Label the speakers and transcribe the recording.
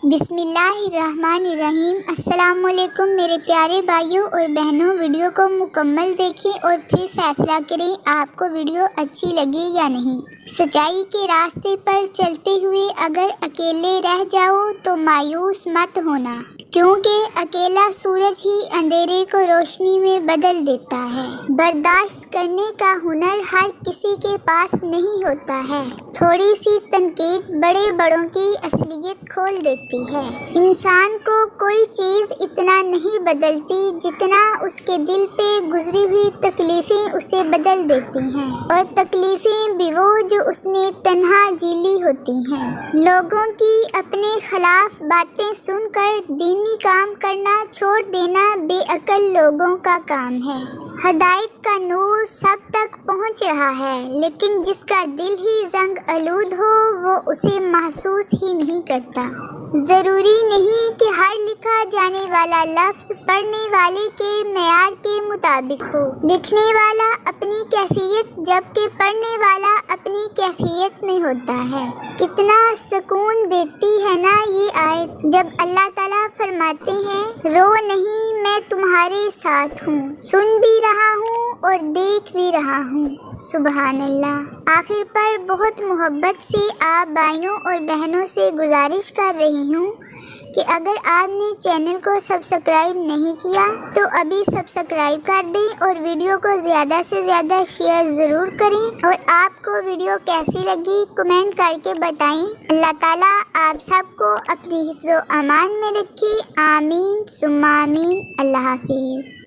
Speaker 1: بسم اللہ الرحمن الرحیم۔ السلام علیکم میرے پیارے بھائیوں اور بہنوں، ویڈیو کو مکمل دیکھیں اور پھر فیصلہ کریں آپ کو ویڈیو اچھی لگی یا نہیں۔ سچائی کے راستے پر چلتے ہوئے اگر اکیلے رہ جاؤ تو مایوس مت ہونا، کیونکہ اکیلا سورج ہی اندھیرے کو روشنی میں بدل دیتا ہے۔ برداشت کرنے کا ہنر ہر کسی کے پاس نہیں ہوتا ہے۔ تھوڑی سی تنقید بڑے بڑوں کی اصلیت کھول دیتی ہے۔ انسان کو کوئی چیز اتنا نہیں بدلتی جتنا اس کے دل پہ گزری ہوئی تکلیفیں اسے بدل دیتی ہیں، اور تکلیفیں بھی وہ جو اس نے تنہا جیلی ہوتی ہیں۔ لوگوں کی اپنے خلاف باتیں سن کر دینی کام کرنا چھوڑ دینا بے عقل لوگوں کا کام ہے۔ ہدایت کا نور سب تک پہنچ رہا ہے، لیکن جس کا دل ہی زنگ آلود ہو وہ اسے محسوس ہی نہیں کرتا۔ ضروری نہیں کہ ہر لکھا جانے والا لفظ پڑھنے والے کے معیار کے مطابق ہو۔ لکھنے والا اپنی کیفیت جبکہ پڑھنے والا اپنی کیفیت میں ہوتا ہے۔ کتنا سکون دیتی ہے نا یہ آیت، جب اللہ تعالیٰ فرماتے ہیں رو نہیں میں تمہارے ساتھ ہوں، سن بھی رہا ہوں اور دیکھ بھی رہا ہوں۔ سبحان اللہ۔ آخر پر بہت محبت سے آپ بھائیوں اور بہنوں سے گزارش کر رہی ہوں کہ اگر آپ نے چینل کو سبسکرائب نہیں کیا تو ابھی سبسکرائب کر دیں اور ویڈیو کو زیادہ سے زیادہ شیئر ضرور کریں، اور آپ کو ویڈیو کیسی لگی کمنٹ کر کے بتائیں۔ اللہ تعالیٰ آپ سب کو اپنی حفظ و امان میں رکھے، آمین ثم آمین۔ اللہ حافظ۔